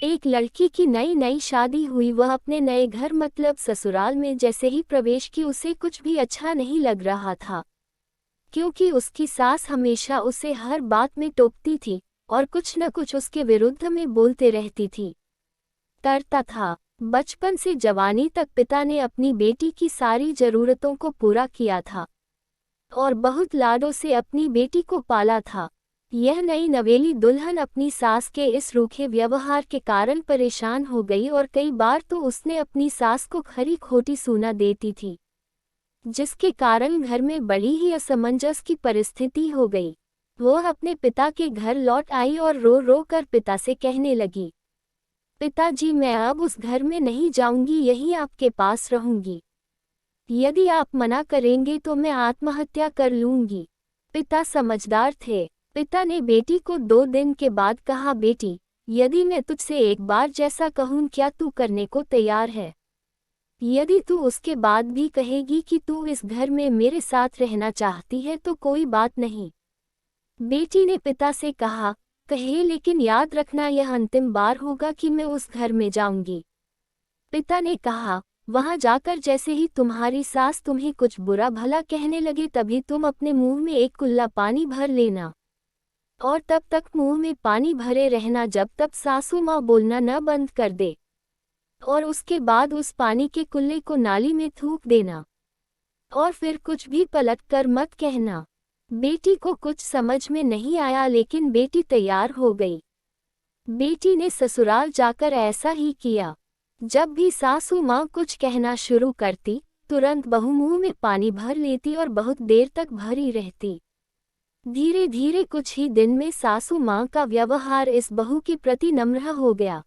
एक लड़की की नई नई शादी हुई। वह अपने नए घर मतलब ससुराल में जैसे ही प्रवेश की उसे कुछ भी अच्छा नहीं लग रहा था, क्योंकि उसकी सास हमेशा उसे हर बात में टोकती थी और कुछ न कुछ उसके विरुद्ध में बोलते रहती थी। डरता था। बचपन से जवानी तक पिता ने अपनी बेटी की सारी जरूरतों को पूरा किया था और बहुत लाडों से अपनी बेटी को पाला था। यह नई नवेली दुल्हन अपनी सास के इस रूखे व्यवहार के कारण परेशान हो गई और कई बार तो उसने अपनी सास को खरी खोटी सूना देती थी, जिसके कारण घर में बड़ी ही असमंजस की परिस्थिति हो गई। वह अपने पिता के घर लौट आई और रो रो कर पिता से कहने लगी, पिताजी, मैं अब उस घर में नहीं जाऊंगी, यहीं आपके पास रहूंगी। यदि आप मना करेंगे तो मैं आत्महत्या कर लूंगी। पिता समझदार थे। पिता ने बेटी को 2 दिन के बाद कहा, बेटी, यदि मैं तुझसे एक बार जैसा कहूं क्या तू करने को तैयार है? यदि तू उसके बाद भी कहेगी कि तू इस घर में मेरे साथ रहना चाहती है तो कोई बात नहीं। बेटी ने पिता से कहा, कहे, लेकिन याद रखना यह अंतिम बार होगा कि मैं उस घर में जाऊंगी। पिता ने कहा, वहां जाकर जैसे ही तुम्हारी सास तुम्हें कुछ बुरा भला कहने लगे तभी तुम अपने मुंह में एक कुल्ला पानी भर लेना और तब तक मुंह में पानी भरे रहना जब तक सासू माँ बोलना न बंद कर दे, और उसके बाद उस पानी के कुल्ले को नाली में थूक देना और फिर कुछ भी पलट कर मत कहना। बेटी को कुछ समझ में नहीं आया, लेकिन बेटी तैयार हो गई। बेटी ने ससुराल जाकर ऐसा ही किया। जब भी सासू माँ कुछ कहना शुरू करती, तुरंत बहू मुंह में पानी भर लेती और बहुत देर तक भरी रहती। धीरे धीरे कुछ ही दिन में सासू माँ का व्यवहार इस बहू के प्रति नम्र हो गया।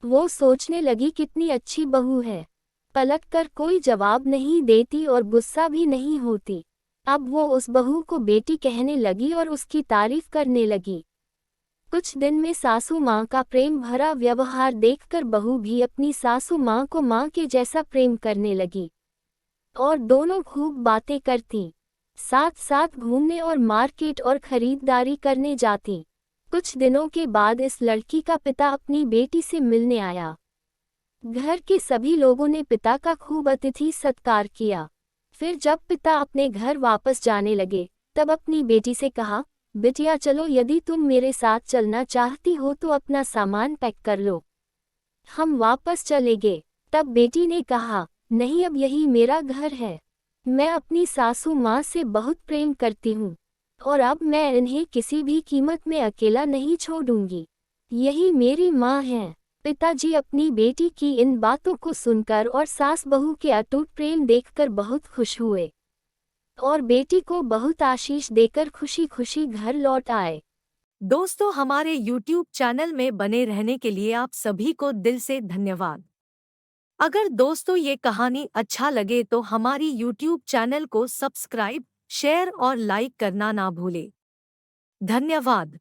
वो सोचने लगी, कितनी अच्छी बहू है, पलटकर कोई जवाब नहीं देती और गुस्सा भी नहीं होती। अब वो उस बहू को बेटी कहने लगी और उसकी तारीफ करने लगी। कुछ दिन में सासू माँ का प्रेम भरा व्यवहार देखकर बहू भी अपनी सासू माँ को माँ के जैसा प्रेम करने लगी और दोनों खूब बातें करती, साथ साथ घूमने और मार्केट और खरीदारी करने जाती। कुछ दिनों के बाद इस लड़की का पिता अपनी बेटी से मिलने आया। घर के सभी लोगों ने पिता का खूब अतिथि सत्कार किया। फिर जब पिता अपने घर वापस जाने लगे तब अपनी बेटी से कहा, बिटिया चलो, यदि तुम मेरे साथ चलना चाहती हो तो अपना सामान पैक कर लो, हम वापस चलेंगे। तब बेटी ने कहा, नहीं, अब यही मेरा घर है। मैं अपनी सासू माँ से बहुत प्रेम करती हूँ और अब मैं इन्हें किसी भी कीमत में अकेला नहीं छोड़ूंगी। यही मेरी माँ है। पिताजी अपनी बेटी की इन बातों को सुनकर और सास बहू के अटूट प्रेम देखकर बहुत खुश हुए और बेटी को बहुत आशीष देकर खुशी खुशी घर लौट आए। दोस्तों, हमारे YouTube चैनल में बने रहने के लिए आप सभी को दिल से धन्यवाद। अगर दोस्तों ये कहानी अच्छा लगे तो हमारी YouTube चैनल को सब्सक्राइब, शेयर और लाइक करना ना भूलें। धन्यवाद।